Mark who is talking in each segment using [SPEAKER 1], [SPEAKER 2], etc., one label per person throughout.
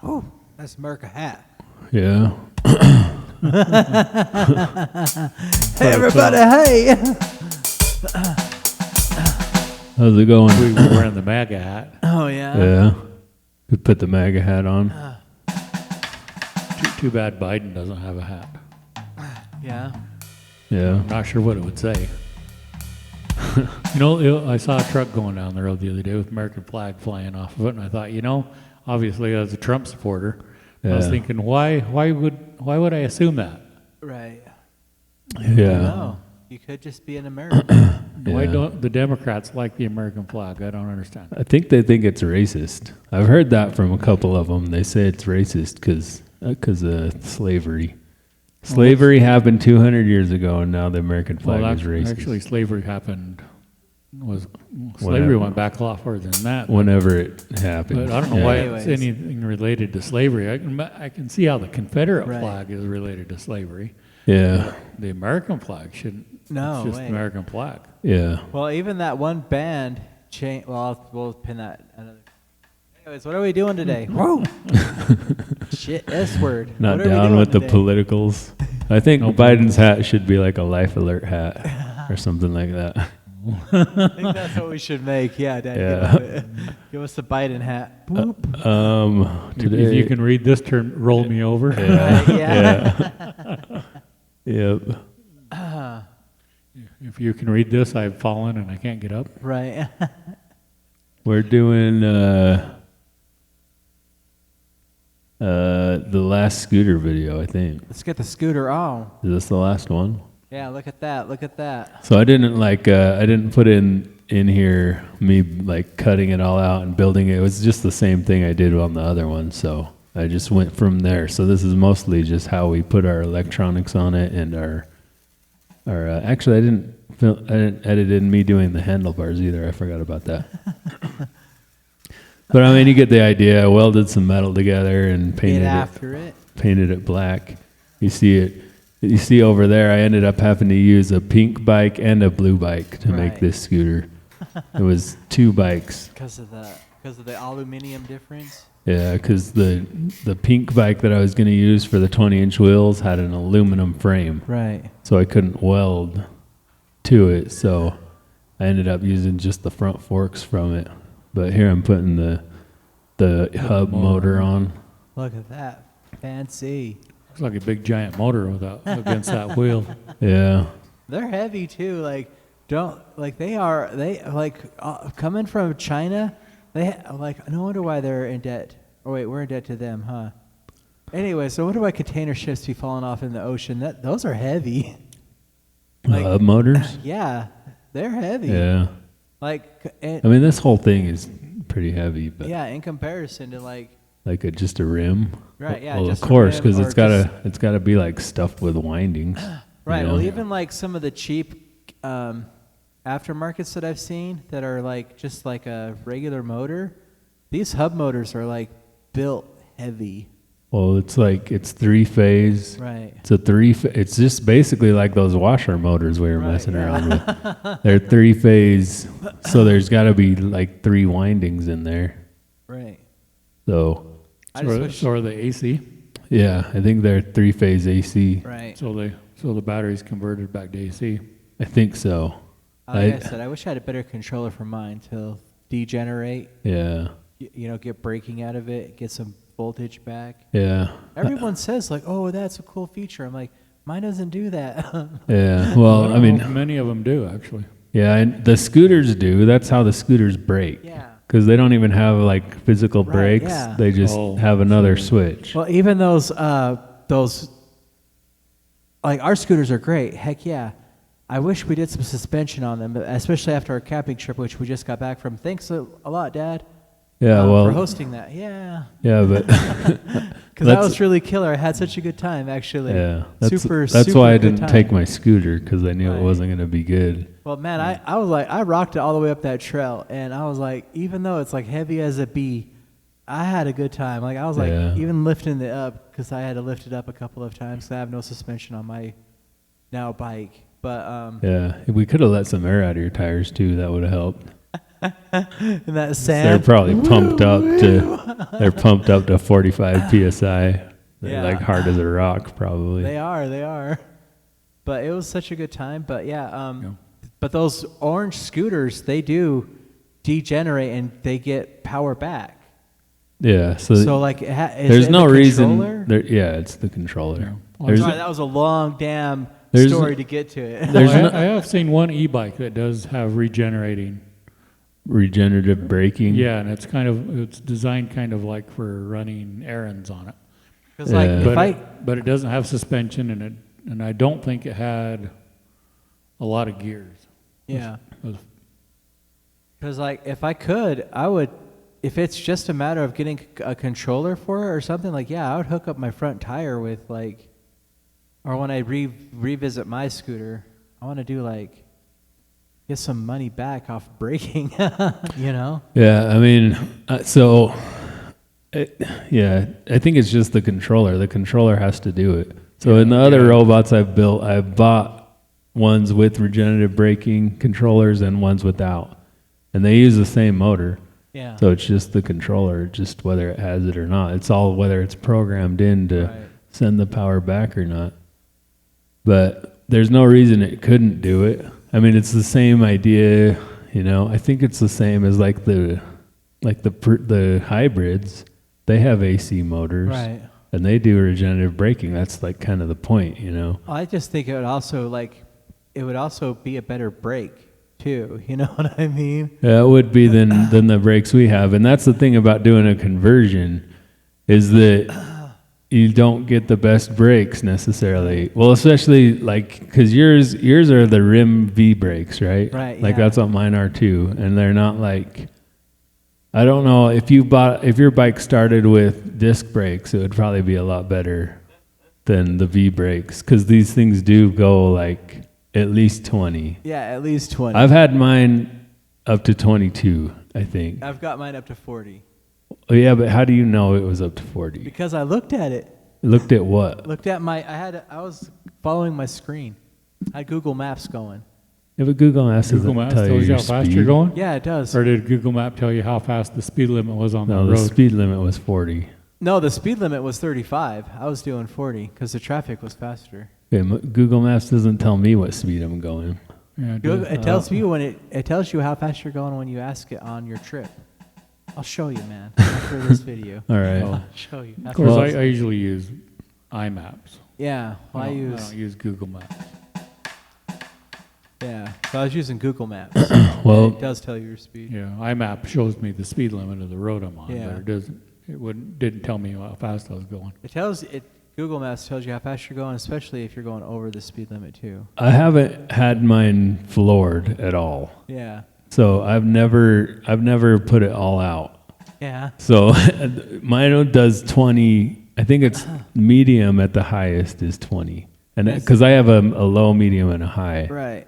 [SPEAKER 1] Oh, that's America hat.
[SPEAKER 2] Yeah.
[SPEAKER 1] Hey, everybody, hey.
[SPEAKER 2] How's it going?
[SPEAKER 3] We were wearing the MAGA hat.
[SPEAKER 1] Oh, yeah.
[SPEAKER 2] Yeah. Could put the MAGA hat on.
[SPEAKER 3] Too bad Biden doesn't have a hat.
[SPEAKER 1] Yeah.
[SPEAKER 2] Yeah.
[SPEAKER 3] I'm not sure what it would say. I saw a truck going down the road the other day with American flag flying off of it, and I thought, obviously as a Trump supporter, I was thinking, why would I assume that?
[SPEAKER 1] Right.
[SPEAKER 2] Yeah.
[SPEAKER 1] No, you could just be an American.
[SPEAKER 3] Why don't the Democrats like the American flag? I don't understand.
[SPEAKER 2] I think they think it's racist. I've heard that from a couple of them. They say it's racist because of slavery. Slavery happened 200 years ago, and now the American flag is racist.
[SPEAKER 3] Actually, slavery went back a lot further than that.
[SPEAKER 2] Whenever it happened.
[SPEAKER 3] But I don't know why
[SPEAKER 1] Anyways.
[SPEAKER 3] it's anything related to slavery. I can see how the Confederate
[SPEAKER 1] Right.
[SPEAKER 3] flag is related to slavery.
[SPEAKER 2] Yeah.
[SPEAKER 3] The American flag shouldn't.
[SPEAKER 1] No,
[SPEAKER 3] it's just
[SPEAKER 1] wait.
[SPEAKER 3] the American flag.
[SPEAKER 2] Yeah.
[SPEAKER 1] Well, even that one band changed. Well, we'll pin that. Anyways, what are we doing today? Whoa. Shit, S word.
[SPEAKER 2] Not
[SPEAKER 1] What are we
[SPEAKER 2] down
[SPEAKER 1] doing
[SPEAKER 2] with the
[SPEAKER 1] today?
[SPEAKER 2] politicals. I think Biden's hat should be like a life alert hat or something like that.
[SPEAKER 1] I think that's what we should make. Yeah, Dad.
[SPEAKER 2] Yeah.
[SPEAKER 1] Give us the Biden hat. Boop.
[SPEAKER 2] Today,
[SPEAKER 3] If you can read this term, roll me over.
[SPEAKER 1] Right, yeah.
[SPEAKER 2] Yep.
[SPEAKER 3] If you can read this, I've fallen and I can't get up.
[SPEAKER 1] Right.
[SPEAKER 2] We're doing the last scooter video, I think.
[SPEAKER 1] Let's get the scooter on.
[SPEAKER 2] Is this the last one?
[SPEAKER 1] Yeah, look at that. Look at that.
[SPEAKER 2] So I didn't put in here me like cutting it all out and building it. It was just the same thing I did on the other one. So I just went from there. So this is mostly just how we put our electronics on it and our actually I didn't edit in me doing the handlebars either. I forgot about that. But I mean, you get the idea. I welded some metal together and painted it black. You see over there, I ended up having to use a pink bike and a blue bike to make this scooter. It was two bikes.
[SPEAKER 1] Because of the aluminum difference.
[SPEAKER 2] Yeah, because the pink bike that I was going to use for the 20-inch wheels had an aluminum frame.
[SPEAKER 1] Right.
[SPEAKER 2] So I couldn't weld to it. So I ended up using just the front forks from it. But here I'm putting the hub motor on.
[SPEAKER 1] Look at that. Fancy.
[SPEAKER 3] Looks like a big giant motor against that wheel.
[SPEAKER 2] Yeah.
[SPEAKER 1] They're heavy too. Coming from China, no wonder why they're in debt. Oh wait, we're in debt to them, huh? Anyway, so wonder why container ships be falling off in the ocean. Those are heavy.
[SPEAKER 2] Hub motors?
[SPEAKER 1] Yeah, they're heavy.
[SPEAKER 2] Yeah. I mean, this whole thing is pretty heavy, but
[SPEAKER 1] yeah, in comparison to
[SPEAKER 2] just a rim.
[SPEAKER 1] Right, yeah,
[SPEAKER 2] Well,
[SPEAKER 1] just
[SPEAKER 2] of
[SPEAKER 1] a
[SPEAKER 2] course,
[SPEAKER 1] rim
[SPEAKER 2] because
[SPEAKER 1] or
[SPEAKER 2] it's gotta be like stuffed with windings.
[SPEAKER 1] right.
[SPEAKER 2] you know?
[SPEAKER 1] Well, even some of the cheap aftermarkets that I've seen that are just like a regular motor, these hub motors are built heavy.
[SPEAKER 2] Well, it's 3-phase.
[SPEAKER 1] Right.
[SPEAKER 2] It's just basically like those washer motors we were messing around with. They're 3-phase, so there's got to be 3 windings in there.
[SPEAKER 1] Right.
[SPEAKER 2] So
[SPEAKER 3] So are they AC?
[SPEAKER 2] yeah, I think they're 3-phase AC.
[SPEAKER 1] Right.
[SPEAKER 3] So the battery's converted back to AC.
[SPEAKER 2] I think so.
[SPEAKER 1] Like I said, I wish I had a better controller for mine to degenerate.
[SPEAKER 2] Yeah.
[SPEAKER 1] Get braking out of it, get some voltage back.
[SPEAKER 2] Yeah.
[SPEAKER 1] Everyone says oh, that's a cool feature. I'm like, mine doesn't do that.
[SPEAKER 2] Yeah. Well, I mean,
[SPEAKER 3] many of them do actually.
[SPEAKER 2] yeah, and the scooters do. That's how the scooters brake.
[SPEAKER 1] Yeah.
[SPEAKER 2] Because they don't even have physical brakes.
[SPEAKER 1] yeah.
[SPEAKER 2] They just have another switch.
[SPEAKER 1] Well, even those our scooters are great. Heck yeah. I wish we did some suspension on them, especially after our camping trip, which we just got back from. Thanks a lot, Dad.
[SPEAKER 2] Yeah,
[SPEAKER 1] for hosting that. Yeah.
[SPEAKER 2] Yeah, but
[SPEAKER 1] because that was really killer. I had such a good time, actually.
[SPEAKER 2] Yeah,
[SPEAKER 1] that's
[SPEAKER 2] why I didn't take my scooter, because I knew it wasn't going to be good.
[SPEAKER 1] Well, man, I was I rocked it all the way up that trail, and I was even though it's heavy as a bee, I had a good time. I was even lifting it up, because I had to lift it up a couple of times, because I have no suspension on my now bike. But
[SPEAKER 2] yeah, we could have let some air out of your tires too. That would have helped.
[SPEAKER 1] In that
[SPEAKER 2] They're
[SPEAKER 1] sand.
[SPEAKER 2] probably pumped up to. They're pumped up to 45 psi. They're
[SPEAKER 1] Yeah.
[SPEAKER 2] like hard as a rock, probably.
[SPEAKER 1] They are. But it was such a good time. But yeah,
[SPEAKER 3] Yeah.
[SPEAKER 1] but those orange scooters, they do degenerate and they get power back.
[SPEAKER 2] Yeah. So,
[SPEAKER 1] So like, is
[SPEAKER 2] there's
[SPEAKER 1] it
[SPEAKER 2] no
[SPEAKER 1] the
[SPEAKER 2] reason.
[SPEAKER 1] controller?
[SPEAKER 2] Yeah, it's the controller.
[SPEAKER 3] Yeah.
[SPEAKER 2] There's,
[SPEAKER 1] Sorry, that was a long damn
[SPEAKER 2] There's-
[SPEAKER 1] story to get to it.
[SPEAKER 2] There's
[SPEAKER 3] Well,
[SPEAKER 2] no-
[SPEAKER 3] I have seen one e-bike that does have regenerating.
[SPEAKER 2] regenerative braking.
[SPEAKER 3] Yeah, and it's designed kind of like for running errands on it.
[SPEAKER 1] Because like,
[SPEAKER 2] Yeah.
[SPEAKER 1] if
[SPEAKER 3] But
[SPEAKER 1] I
[SPEAKER 3] but it doesn't have suspension, and I don't think it had a lot of gears.
[SPEAKER 1] yeah,
[SPEAKER 3] It was-
[SPEAKER 1] because like if I could, I would. If it's just a matter of getting a controller for it or something, like yeah, I would hook up my front tire with like, or when I revisit my scooter, I want to do like, get some money back off braking, you know?
[SPEAKER 2] Yeah, I mean, yeah, I think it's just the controller. The controller has to do it. So in the other robots I've built, I've bought ones with regenerative braking controllers and ones without, and they use the same motor.
[SPEAKER 1] Yeah.
[SPEAKER 2] So it's just the controller, just whether it has it or not. It's all whether it's programmed in to
[SPEAKER 1] Right.
[SPEAKER 2] send the power back or not. But there's no reason it couldn't do it. I mean, it's the same idea, you know. I think it's the same as like the hybrids. They have AC motors,
[SPEAKER 1] Right.
[SPEAKER 2] and they do regenerative braking. That's like kind of the point, you know.
[SPEAKER 1] I just think it would also be a better brake too. You know what I mean?
[SPEAKER 2] Yeah, it would be than the brakes we have, and that's the thing about doing a conversion, is that you don't get the best brakes necessarily. Well, especially like because yours are the rim V brakes, right?
[SPEAKER 1] Right,
[SPEAKER 2] Like
[SPEAKER 1] yeah.
[SPEAKER 2] that's what mine are too, and they're not like. I don't know if your bike started with disc brakes, it would probably be a lot better than the V brakes because these things do go like at least 20.
[SPEAKER 1] Yeah, at least 20.
[SPEAKER 2] I've had mine up to 22, I think.
[SPEAKER 1] I've got mine up to 40
[SPEAKER 2] Oh yeah, but how do you know it was up to 40?
[SPEAKER 1] because I looked at it.
[SPEAKER 2] Looked at what?
[SPEAKER 1] Looked at I was following my screen. I had Google Maps going.
[SPEAKER 2] If a Google Maps
[SPEAKER 3] Google
[SPEAKER 2] doesn't
[SPEAKER 3] Maps
[SPEAKER 2] tell you
[SPEAKER 3] tells you
[SPEAKER 2] your
[SPEAKER 3] how fast
[SPEAKER 2] speed.
[SPEAKER 3] you're going?
[SPEAKER 1] Yeah, it does.
[SPEAKER 3] Or did Google Map tell you how fast the speed limit was on
[SPEAKER 2] No,
[SPEAKER 3] the
[SPEAKER 2] the
[SPEAKER 3] road?
[SPEAKER 2] speed limit was 40.
[SPEAKER 1] No, the speed limit was 35. I was doing 40 because the traffic was faster.
[SPEAKER 2] Okay, Google Maps doesn't tell me what speed I'm going.
[SPEAKER 3] Yeah, it
[SPEAKER 1] Google,
[SPEAKER 3] does.
[SPEAKER 1] it tells you when it tells you how fast you're going when you ask it on your trip. I'll show you, man, after this video.
[SPEAKER 2] All right.
[SPEAKER 3] Oh.
[SPEAKER 1] I'll show you.
[SPEAKER 3] Of course,
[SPEAKER 2] Well-
[SPEAKER 3] I usually use iMaps.
[SPEAKER 1] Yeah, well, I
[SPEAKER 3] I don't use Google Maps.
[SPEAKER 1] Yeah, so I was using Google Maps.
[SPEAKER 2] Well-
[SPEAKER 1] it does tell you your speed.
[SPEAKER 3] Yeah, iMap shows me the speed limit of the road I'm on,
[SPEAKER 1] Yeah.
[SPEAKER 3] but it doesn't. Didn't tell me how fast I was going.
[SPEAKER 1] Google Maps tells you how fast you're going, especially if you're going over the speed limit too.
[SPEAKER 2] I haven't had mine floored at all.
[SPEAKER 1] Yeah,
[SPEAKER 2] So I've never put it all out.
[SPEAKER 1] yeah,
[SPEAKER 2] So mine does 20. I think it's medium at the highest is 20. And because I have a low, medium, and a high.
[SPEAKER 1] right.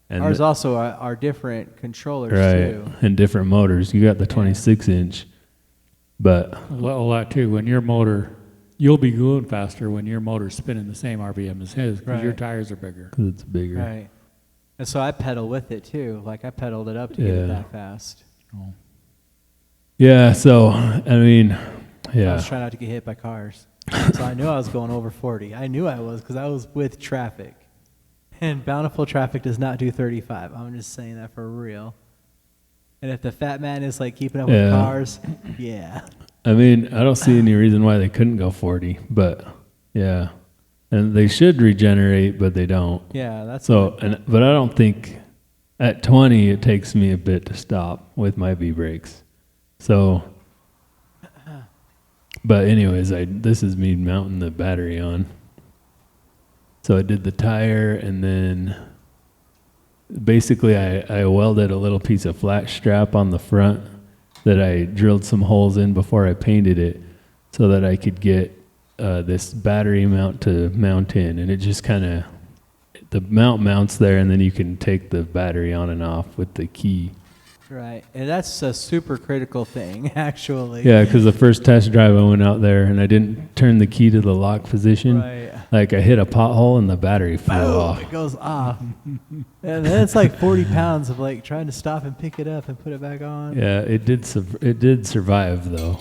[SPEAKER 2] And
[SPEAKER 1] Ours also are different controllers
[SPEAKER 2] right.
[SPEAKER 1] too.
[SPEAKER 2] And different motors. You got the 26 inch. But
[SPEAKER 3] Well, that too. When your motor, you'll be going faster when your motor's spinning the same RPM as his because your
[SPEAKER 1] Right.
[SPEAKER 3] tires are bigger.
[SPEAKER 2] 'cause it's bigger.
[SPEAKER 1] Right. And so I pedal with it too. Like I pedaled it up to get it
[SPEAKER 2] Yeah.
[SPEAKER 1] that fast.
[SPEAKER 3] Oh.
[SPEAKER 2] Yeah. So, I mean,
[SPEAKER 1] I
[SPEAKER 2] yeah.
[SPEAKER 1] was trying not to get hit by cars. So I knew I was going over 40. I knew I was because I was with traffic. And bountiful traffic does not do 35. I'm just saying that for real. And if the fat man is like keeping up with
[SPEAKER 2] Yeah.
[SPEAKER 1] cars, yeah.
[SPEAKER 2] I mean, I don't see any reason why they couldn't go 40, but yeah. And they should regenerate, but they don't.
[SPEAKER 1] Yeah, that's
[SPEAKER 2] So, but I don't think at 20 it takes me a bit to stop with my V brakes. So, but anyways, this is me mounting the battery on. So I did the tire, and then basically I welded a little piece of flat strap on the front that I drilled some holes in before I painted it, so that I could get this battery mount to mount in, and it just kind of, the mount mounts there, and then you can take the battery on and off with the key.
[SPEAKER 1] Right, and that's a super critical thing, actually.
[SPEAKER 2] Yeah, because the first test drive I went out there and I didn't turn the key to the lock position.
[SPEAKER 1] Right.
[SPEAKER 2] Like I hit a pothole and the battery flew
[SPEAKER 1] Boom,
[SPEAKER 2] off.
[SPEAKER 1] it goes off. And then it's like 40 pounds of like trying to stop and pick it up and put it back on.
[SPEAKER 2] Yeah, it did survive though.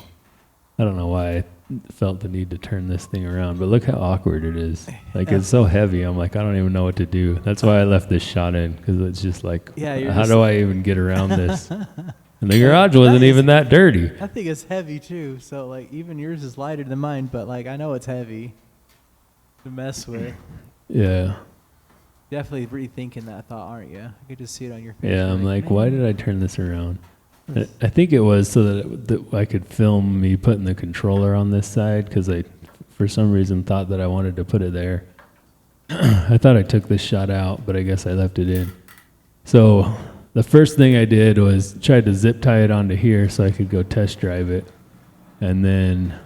[SPEAKER 2] I don't know why I felt the need to turn this thing around, but look how awkward it is. Like it's so heavy. I'm like, I don't even know what to do. That's why I left this shot in, because it's just like, how do I even get around this? And the garage wasn't even that dirty.
[SPEAKER 1] I think it's heavy too. So like even yours is lighter than mine, but like I know it's heavy to mess with.
[SPEAKER 2] Yeah.
[SPEAKER 1] Definitely rethinking that thought, aren't you? I could just see it on your face.
[SPEAKER 2] Yeah, I'm like, why did I turn this around? I think it was so that I could film me putting the controller on this side, because I, for some reason, thought that I wanted to put it there. I thought I took this shot out, but I guess I left it in. So the first thing I did was tried to zip tie it onto here so I could go test drive it. And then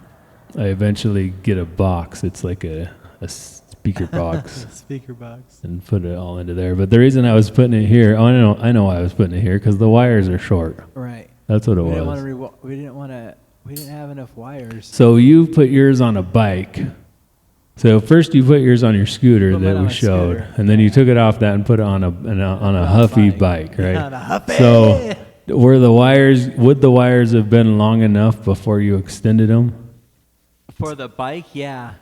[SPEAKER 2] I eventually get a box. It's like a speaker box.
[SPEAKER 1] Speaker box.
[SPEAKER 2] And put it all into there. But the reason I was putting it here, I know why I was putting it here, because the wires are short.
[SPEAKER 1] Right.
[SPEAKER 2] That's what it was.
[SPEAKER 1] We didn't have enough wires.
[SPEAKER 2] So you put yours on a bike. So first you put yours on your scooter
[SPEAKER 1] Put
[SPEAKER 2] that
[SPEAKER 1] mine on
[SPEAKER 2] we
[SPEAKER 1] a
[SPEAKER 2] showed,
[SPEAKER 1] scooter.
[SPEAKER 2] and then you took it off that and put it on a Huffy bike, right?
[SPEAKER 1] On a Huffy.
[SPEAKER 2] So would the wires have been long enough before you extended them
[SPEAKER 1] For the bike, yeah.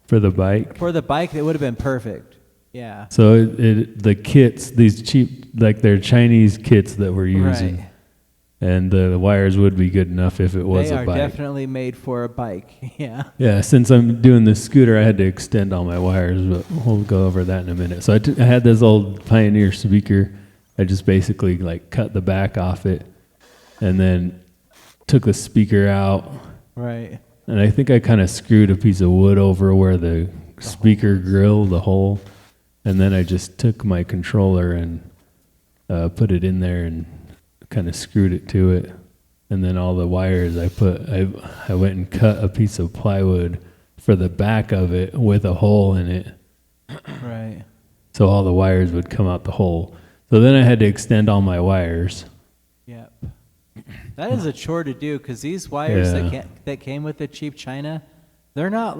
[SPEAKER 2] for the bike?
[SPEAKER 1] For the bike, it would have been perfect. Yeah.
[SPEAKER 2] So the kits, these cheap, like they're Chinese kits that we're using.
[SPEAKER 1] Right.
[SPEAKER 2] And the wires would be good enough if it was
[SPEAKER 1] They
[SPEAKER 2] a
[SPEAKER 1] are
[SPEAKER 2] bike.
[SPEAKER 1] definitely made for a bike. Yeah.
[SPEAKER 2] Yeah, since I'm doing the scooter, I had to extend all my wires, but we'll go over that in a minute. So I had this old Pioneer speaker. I just basically like cut the back off it and then took the speaker out.
[SPEAKER 1] Right.
[SPEAKER 2] And I think I kind of screwed a piece of wood over where the speaker grill, the hole. And then I just took my controller and put it in there and kind of screwed it to it. And then all the wires I went and cut a piece of plywood for the back of it with a hole in it.
[SPEAKER 1] Right.
[SPEAKER 2] So all the wires would come out the hole. So then I had to extend all my wires.
[SPEAKER 1] Yep. That is a chore to do, because these wires
[SPEAKER 2] Yeah.
[SPEAKER 1] that came with the cheap China, they're not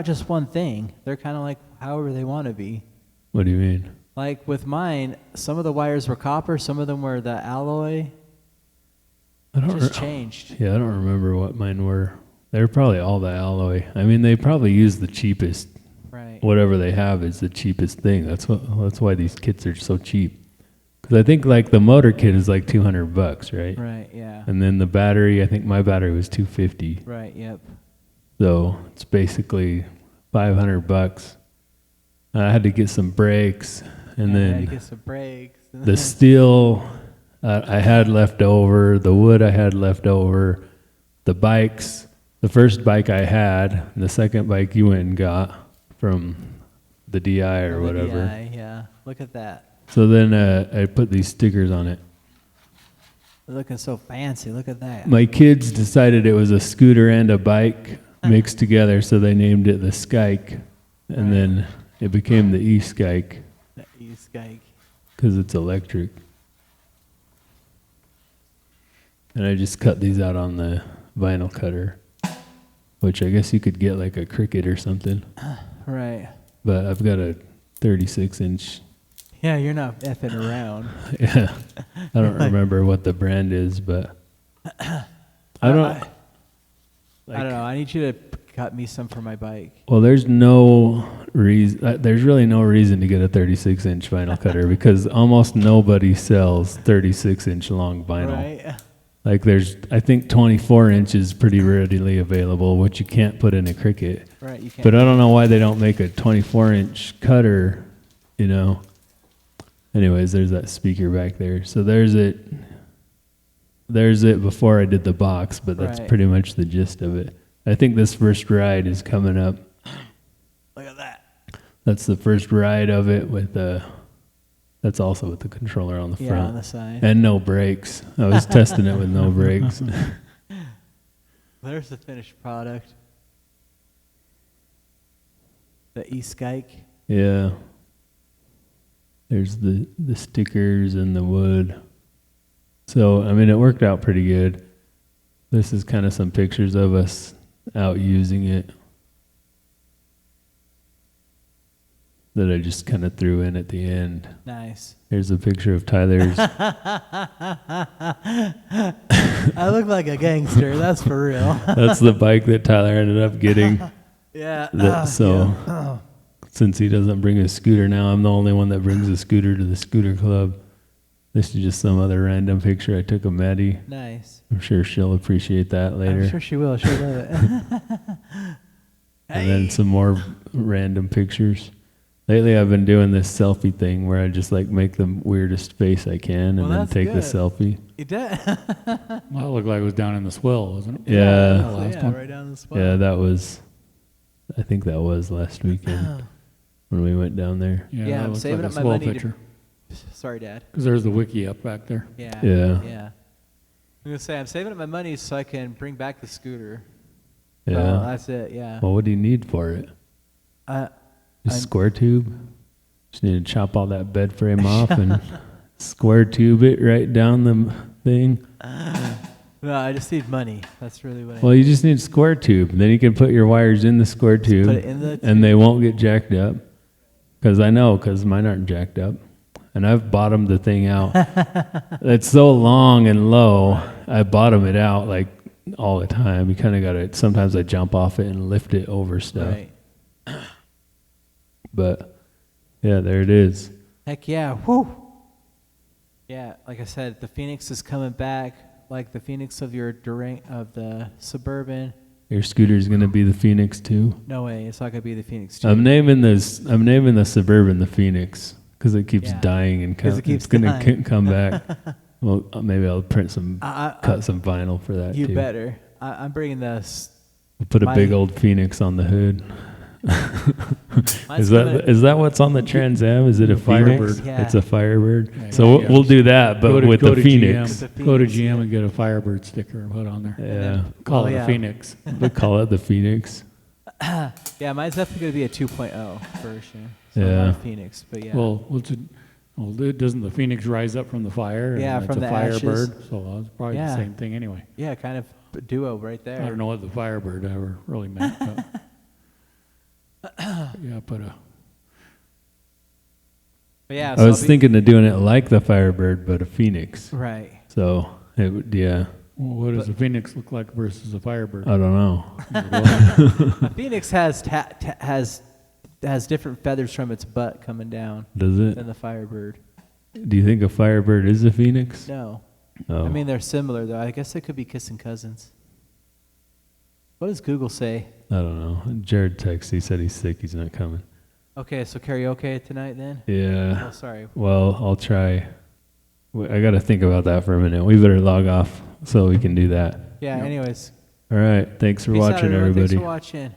[SPEAKER 1] just one thing. They're kind of like however they want to be.
[SPEAKER 2] What do you mean?
[SPEAKER 1] Like with mine, some of the wires were copper, some of them were the alloy.
[SPEAKER 2] I don't
[SPEAKER 1] Just changed.
[SPEAKER 2] Yeah, I don't remember what mine were. They were probably all the alloy. I mean, they probably use the cheapest.
[SPEAKER 1] Right.
[SPEAKER 2] Whatever they have is the cheapest thing. That's why these kits are so cheap. Because I think like the motor kit is like $200, right?
[SPEAKER 1] Right. Yeah.
[SPEAKER 2] And then the battery, I think my battery was $250.
[SPEAKER 1] Right. Yep.
[SPEAKER 2] So it's basically $500. I had to get some brakes, and
[SPEAKER 1] I had
[SPEAKER 2] then
[SPEAKER 1] to get some brakes.
[SPEAKER 2] the steel I had left over, the wood I had left over, the bikes. The first bike I had, and the second bike you went and got from the DI or whatever.
[SPEAKER 1] DI, yeah. Look at that.
[SPEAKER 2] So then I put these stickers on it.
[SPEAKER 1] They're looking so fancy. Look at that.
[SPEAKER 2] My kids decided it was a scooter and a bike mixed together, so they named it the Skike, and then it became the E-Skike
[SPEAKER 1] That E-Skike.
[SPEAKER 2] because it's electric. And I just cut these out on the vinyl cutter, which I guess you could get like a Cricut or something.
[SPEAKER 1] Right.
[SPEAKER 2] But I've got a 36-inch.
[SPEAKER 1] Yeah, you're not effing around.
[SPEAKER 2] Yeah, I don't remember what the brand is, but I don't.
[SPEAKER 1] I don't know. I need you to cut me some for my bike.
[SPEAKER 2] Well, there's no reason. There's really no reason to get a 36-inch vinyl cutter because almost nobody sells 36-inch long vinyl.
[SPEAKER 1] Right.
[SPEAKER 2] Like there's, I think 24 inches pretty readily available, which you can't put in a Cricut.
[SPEAKER 1] Right. You can't.
[SPEAKER 2] But I don't know why they don't make a 24-inch cutter, you know. Anyways, there's that speaker back there. So there's it. There's it before I did the box, but that's
[SPEAKER 1] Right.
[SPEAKER 2] pretty much the gist of it. I think this first ride is coming up.
[SPEAKER 1] Look at that.
[SPEAKER 2] That's the first ride of it with the. That's also with the controller on the
[SPEAKER 1] Yeah,
[SPEAKER 2] front
[SPEAKER 1] on the side.
[SPEAKER 2] and no brakes. I was testing it with no brakes.
[SPEAKER 1] There's the finished product. The E-Skike.
[SPEAKER 2] Yeah. There's the stickers and the wood. So, I mean, it worked out pretty good. This is kind of some pictures of us out using it that I just kind of threw in at the end.
[SPEAKER 1] Nice.
[SPEAKER 2] Here's a picture of Tyler's.
[SPEAKER 1] I look like a gangster. That's for real.
[SPEAKER 2] That's the bike that Tyler ended up getting.
[SPEAKER 1] Yeah.
[SPEAKER 2] Since he doesn't bring a scooter now, I'm the only one that brings a scooter to the scooter club. This is just some other random picture I took of Maddie.
[SPEAKER 1] Nice.
[SPEAKER 2] I'm sure she'll appreciate that later.
[SPEAKER 1] I'm sure she will. She'll love it.
[SPEAKER 2] And then some more random pictures. Lately, I've been doing this selfie thing where I just like make the weirdest face I can and then take the selfie.
[SPEAKER 1] You did?
[SPEAKER 3] Well, it looked like it was down in the swell, wasn't it?
[SPEAKER 2] Yeah.
[SPEAKER 1] Right down the spot.
[SPEAKER 2] Yeah, I think that was last weekend when we went down there.
[SPEAKER 1] Yeah,
[SPEAKER 3] that
[SPEAKER 1] I'm
[SPEAKER 3] looks
[SPEAKER 1] saving
[SPEAKER 3] like
[SPEAKER 1] up
[SPEAKER 3] a
[SPEAKER 1] my
[SPEAKER 3] swell
[SPEAKER 1] money
[SPEAKER 3] picture.
[SPEAKER 1] Sorry, Dad.
[SPEAKER 3] Because there's the wiki up back there.
[SPEAKER 1] Yeah.
[SPEAKER 2] Yeah.
[SPEAKER 1] I'm gonna say I'm saving up my money so I can bring back the scooter.
[SPEAKER 2] Yeah.
[SPEAKER 1] So that's it. Yeah.
[SPEAKER 2] Well, what do you need for it? Just square tube? Just need to chop all that bed frame off and square tube it right down the thing.
[SPEAKER 1] No, I just need money. That's really what I
[SPEAKER 2] Well,
[SPEAKER 1] need.
[SPEAKER 2] you just need square tube. Then you can put your wires in the square tube,
[SPEAKER 1] put it in the
[SPEAKER 2] and they won't get jacked up. Because mine aren't jacked up. And I've bottomed the thing out. It's so long and low, I bottom it out like all the time. You kind of got to, sometimes I jump off it and lift it over stuff.
[SPEAKER 1] Right.
[SPEAKER 2] But, yeah, there it is.
[SPEAKER 1] Heck yeah. Whew. Yeah, like I said, the Phoenix is coming back, like the Phoenix of the Suburban.
[SPEAKER 2] Your scooter's going to be the Phoenix too?
[SPEAKER 1] No way, it's not gonna be the Phoenix too.
[SPEAKER 2] I'm naming the Suburban the Phoenix because it keeps dying and it's going to come back. Well, maybe I'll print cut some vinyl for that
[SPEAKER 1] You
[SPEAKER 2] too.
[SPEAKER 1] better. I'm bringing this.
[SPEAKER 2] We'll put a big old Phoenix on the hood. Is that what's on the Trans Am? Is it a Phoenix?
[SPEAKER 1] Firebird. Yeah.
[SPEAKER 2] It's a Firebird.
[SPEAKER 3] Yeah,
[SPEAKER 2] so
[SPEAKER 3] yeah.
[SPEAKER 2] we'll do that, but with the Phoenix.
[SPEAKER 3] Go to GM and get a Firebird sticker and put on there.
[SPEAKER 2] Yeah.
[SPEAKER 3] Call it a Phoenix.
[SPEAKER 2] We call it the Phoenix.
[SPEAKER 1] Yeah, mine's definitely going to be a 2.0 version. So
[SPEAKER 2] Yeah.
[SPEAKER 1] not a Phoenix, but yeah.
[SPEAKER 3] Well, doesn't the Phoenix rise up from the fire?
[SPEAKER 1] Yeah,
[SPEAKER 3] and
[SPEAKER 1] from
[SPEAKER 3] it's
[SPEAKER 1] the
[SPEAKER 3] a
[SPEAKER 1] ashes.
[SPEAKER 3] Firebird, so it's probably
[SPEAKER 1] Yeah.
[SPEAKER 3] the same thing anyway.
[SPEAKER 1] Yeah, kind of a duo right there.
[SPEAKER 3] I don't know what the Firebird ever really meant, but yeah,
[SPEAKER 1] But yeah,
[SPEAKER 2] I was thinking of doing it like the Firebird, but a Phoenix.
[SPEAKER 1] Right.
[SPEAKER 2] So it would, yeah.
[SPEAKER 3] well, what does a Phoenix look like versus a Firebird?
[SPEAKER 2] I don't know.
[SPEAKER 1] A Phoenix has different feathers from its butt coming down
[SPEAKER 2] Does it?
[SPEAKER 1] than the Firebird.
[SPEAKER 2] Do you think a Firebird is a Phoenix?
[SPEAKER 1] No.
[SPEAKER 2] Oh.
[SPEAKER 1] I mean, they're similar, though. I guess they could be kissing cousins. What does Google say?
[SPEAKER 2] I don't know. Jared texted. He said he's sick. He's not coming.
[SPEAKER 1] Okay, so karaoke tonight then?
[SPEAKER 2] Yeah.
[SPEAKER 1] Oh, sorry.
[SPEAKER 2] Well, I'll try. I got to think about that for a minute. We better log off so we can do that.
[SPEAKER 1] Yeah, anyways.
[SPEAKER 2] All right. Thanks for
[SPEAKER 1] Peace out,
[SPEAKER 2] watching,
[SPEAKER 1] everyone.
[SPEAKER 2] everybody.
[SPEAKER 1] Thanks for watching.